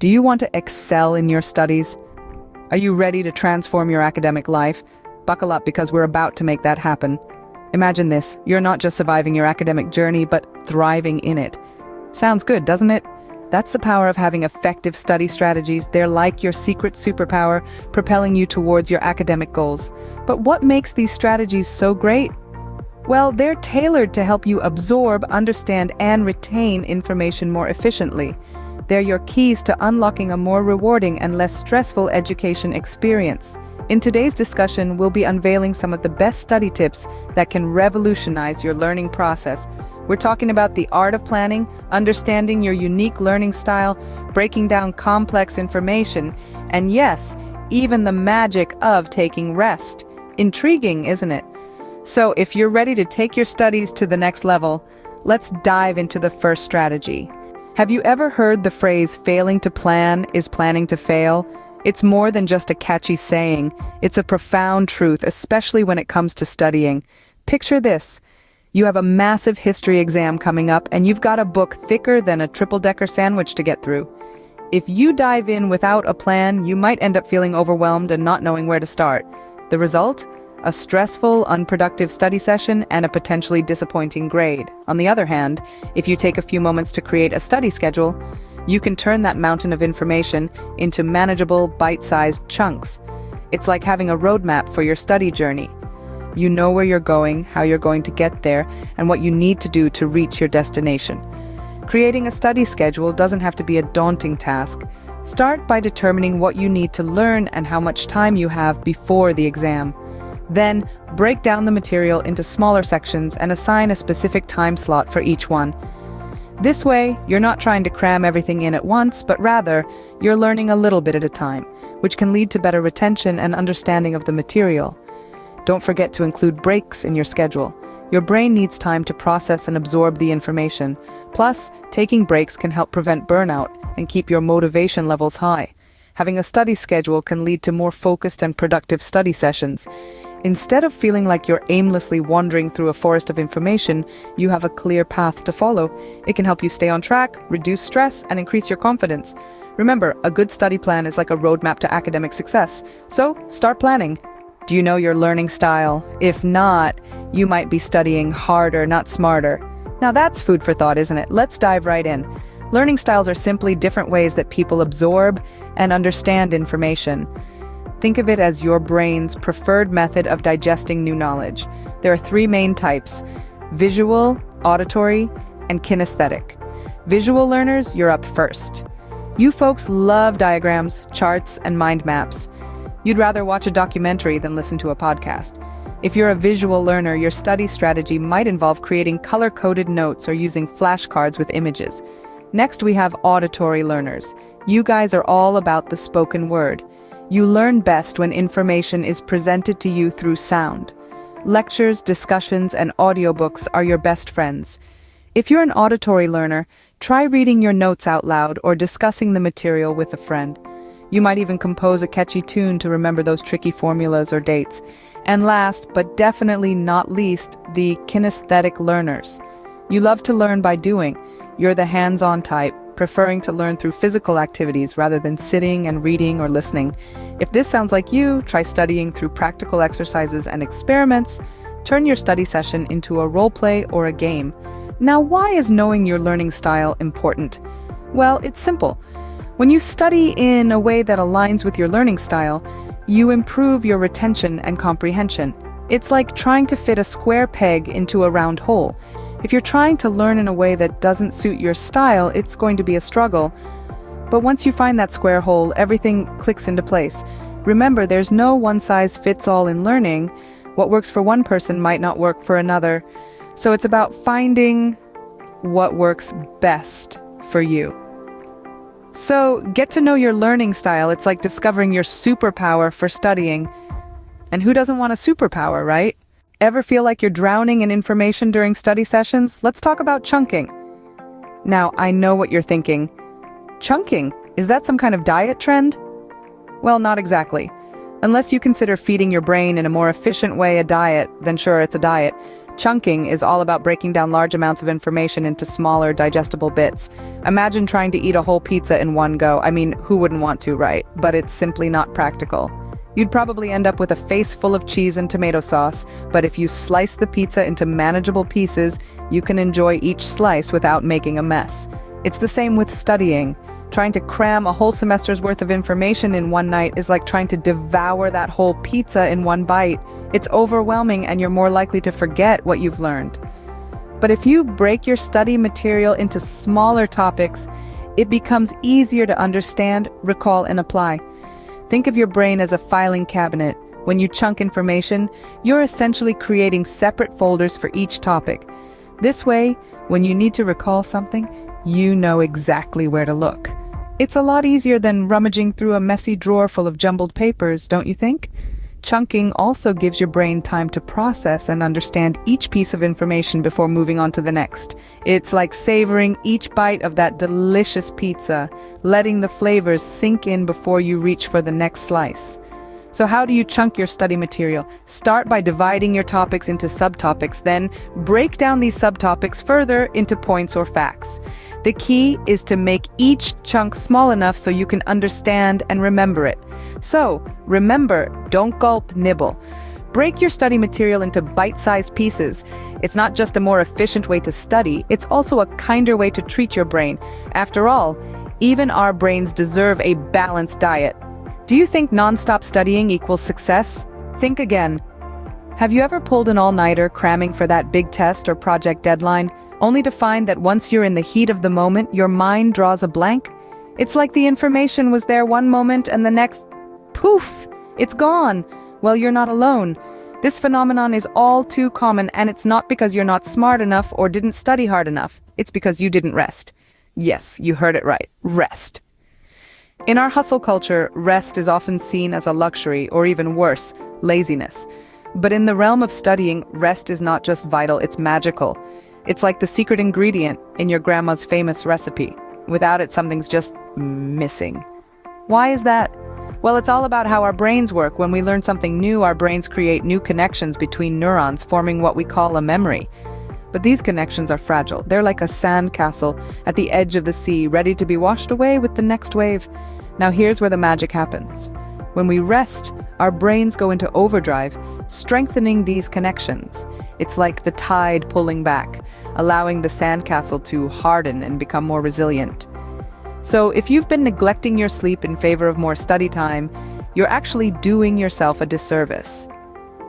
Do you want to excel in your studies? Are you ready to transform your academic life? Buckle up because we're about to make that happen. Imagine this, you're not just surviving your academic journey, but thriving in it. Sounds good, doesn't it? That's the power of having effective study strategies. They're like your secret superpower, propelling you towards your academic goals. But what makes these strategies so great? Well, they're tailored to help you absorb, understand, and retain information more efficiently. They're your keys to unlocking a more rewarding and less stressful education experience. In today's discussion, we'll be unveiling some of the best study tips that can revolutionize your learning process. We're talking about the art of planning, understanding your unique learning style, breaking down complex information, and yes, even the magic of taking rest. Intriguing, isn't it? So if you're ready to take your studies to the next level, let's dive into the first strategy. Have you ever heard the phrase, failing to plan is planning to fail? It's more than just a catchy saying. It's a profound truth, especially when it comes to studying. Picture this. You have a massive history exam coming up, and you've got a book thicker than a triple-decker sandwich to get through. If you dive in without a plan, you might end up feeling overwhelmed and not knowing where to start. The result? A stressful, unproductive study session and a potentially disappointing grade. On the other hand, if you take a few moments to create a study schedule, you can turn that mountain of information into manageable, bite-sized chunks. It's like having a roadmap for your study journey. You know where you're going, how you're going to get there, and what you need to do to reach your destination. Creating a study schedule doesn't have to be a daunting task. Start by determining what you need to learn and how much time you have before the exam. Then, break down the material into smaller sections and assign a specific time slot for each one. This way, you're not trying to cram everything in at once, but rather, you're learning a little bit at a time, which can lead to better retention and understanding of the material. Don't forget to include breaks in your schedule. Your brain needs time to process and absorb the information. Plus, taking breaks can help prevent burnout and keep your motivation levels high. Having a study schedule can lead to more focused and productive study sessions. Instead of feeling like you're aimlessly wandering through a forest of information, you have a clear path to follow. It can help you stay on track, reduce stress, and increase your confidence. Remember, a good study plan is like a roadmap to academic success. So, start planning. Do you know your learning style? If not, you might be studying harder, not smarter. Now that's food for thought, isn't it? Let's dive right in. Learning styles are simply different ways that people absorb and understand information. Think of it as your brain's preferred method of digesting new knowledge. There are three main types: visual, auditory, and kinesthetic. Visual learners, you're up first. You folks love diagrams, charts, and mind maps. You'd rather watch a documentary than listen to a podcast. If you're a visual learner, your study strategy might involve creating color-coded notes or using flashcards with images. Next, we have auditory learners. You guys are all about the spoken word. You learn best when information is presented to you through sound. Lectures, discussions, and audiobooks are your best friends. If you're an auditory learner, try reading your notes out loud or discussing the material with a friend. You might even compose a catchy tune to remember those tricky formulas or dates. And last, but definitely not least, the kinesthetic learners. You love to learn by doing. You're the hands-on type, preferring to learn through physical activities rather than sitting and reading or listening. If this sounds like you, try studying through practical exercises and experiments. Turn your study session into a role play or a game. Now, why is knowing your learning style important? Well, it's simple. When you study in a way that aligns with your learning style, you improve your retention and comprehension. It's like trying to fit a square peg into a round hole. If you're trying to learn in a way that doesn't suit your style, it's going to be a struggle. But once you find that square hole, everything clicks into place. Remember, there's no one-size-fits-all in learning. What works for one person might not work for another. So it's about finding what works best for you. So get to know your learning style. It's like discovering your superpower for studying. And who doesn't want a superpower, right? Ever feel like you're drowning in information during study sessions? Let's talk about chunking. Now, I know what you're thinking. Chunking? Is that some kind of diet trend? Well, not exactly. Unless you consider feeding your brain in a more efficient way a diet, then sure, it's a diet. Chunking is all about breaking down large amounts of information into smaller, digestible bits. Imagine trying to eat a whole pizza in one go. I mean, who wouldn't want to, right? But it's simply not practical. You'd probably end up with a face full of cheese and tomato sauce, but if you slice the pizza into manageable pieces, you can enjoy each slice without making a mess. It's the same with studying. Trying to cram a whole semester's worth of information in one night is like trying to devour that whole pizza in one bite. It's overwhelming and you're more likely to forget what you've learned. But if you break your study material into smaller topics, it becomes easier to understand, recall, and apply. Think of your brain as a filing cabinet. When you chunk information, you're essentially creating separate folders for each topic. This way, when you need to recall something, you know exactly where to look. It's a lot easier than rummaging through a messy drawer full of jumbled papers, don't you think? Chunking also gives your brain time to process and understand each piece of information before moving on to the next. It's like savoring each bite of that delicious pizza, letting the flavors sink in before you reach for the next slice. So how do you chunk your study material? Start by dividing your topics into subtopics, then break down these subtopics further into points or facts. The key is to make each chunk small enough so you can understand and remember it. So, remember, don't gulp, nibble. Break your study material into bite-sized pieces. It's not just a more efficient way to study, it's also a kinder way to treat your brain. After all, even our brains deserve a balanced diet. Do you think non-stop studying equals success? Think again. Have you ever pulled an all-nighter cramming for that big test or project deadline, only to find that once you're in the heat of the moment, your mind draws a blank? It's like the information was there one moment and the next, poof, it's gone. Well, you're not alone. This phenomenon is all too common, and it's not because you're not smart enough or didn't study hard enough. It's because you didn't rest. Yes, you heard it right. Rest. In our hustle culture, rest is often seen as a luxury, or even worse, laziness. But in the realm of studying, rest is not just vital, it's magical. It's like the secret ingredient in your grandma's famous recipe. Without it, something's just missing. Why is that? Well, it's all about how our brains work. When we learn something new, our brains create new connections between neurons, forming what we call a memory. But these connections are fragile. They're like a sandcastle at the edge of the sea, ready to be washed away with the next wave. Now here's where the magic happens. When we rest, our brains go into overdrive, strengthening these connections. It's like the tide pulling back, allowing the sandcastle to harden and become more resilient. So if you've been neglecting your sleep in favor of more study time, you're actually doing yourself a disservice.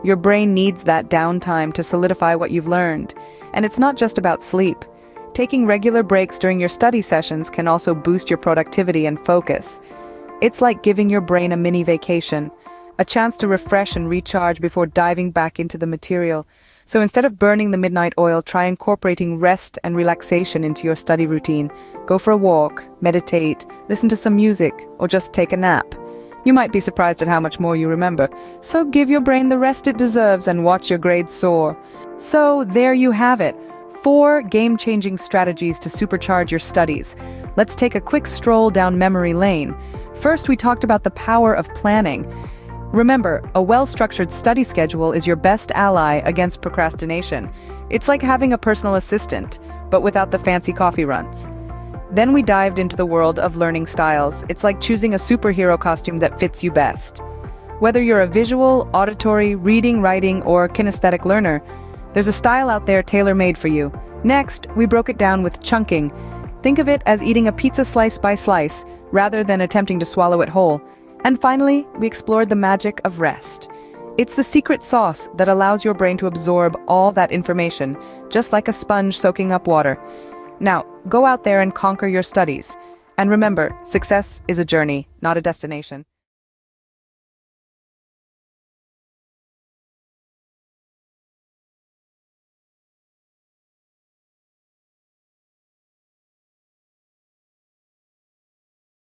Your brain needs that downtime to solidify what you've learned. And it's not just about sleep. Taking regular breaks during your study sessions can also boost your productivity and focus. It's like giving your brain a mini vacation, a chance to refresh and recharge before diving back into the material. So instead of burning the midnight oil, try incorporating rest and relaxation into your study routine. Go for a walk, meditate, listen to some music, or just take a nap. You might be surprised at how much more you remember. So give your brain the rest it deserves and watch your grades soar. So there you have it. 4 game-changing strategies to supercharge your studies. Let's take a quick stroll down memory lane. First, we talked about the power of planning. Remember, a well-structured study schedule is your best ally against procrastination. It's like having a personal assistant, but without the fancy coffee runs. Then we dived into the world of learning styles. It's like choosing a superhero costume that fits you best. Whether you're a visual, auditory, reading, writing, or kinesthetic learner, there's a style out there tailor-made for you. Next, we broke it down with chunking. Think of it as eating a pizza slice by slice, rather than attempting to swallow it whole. And finally, we explored the magic of rest. It's the secret sauce that allows your brain to absorb all that information, just like a sponge soaking up water. Now, go out there and conquer your studies. And remember, success is a journey, not a destination.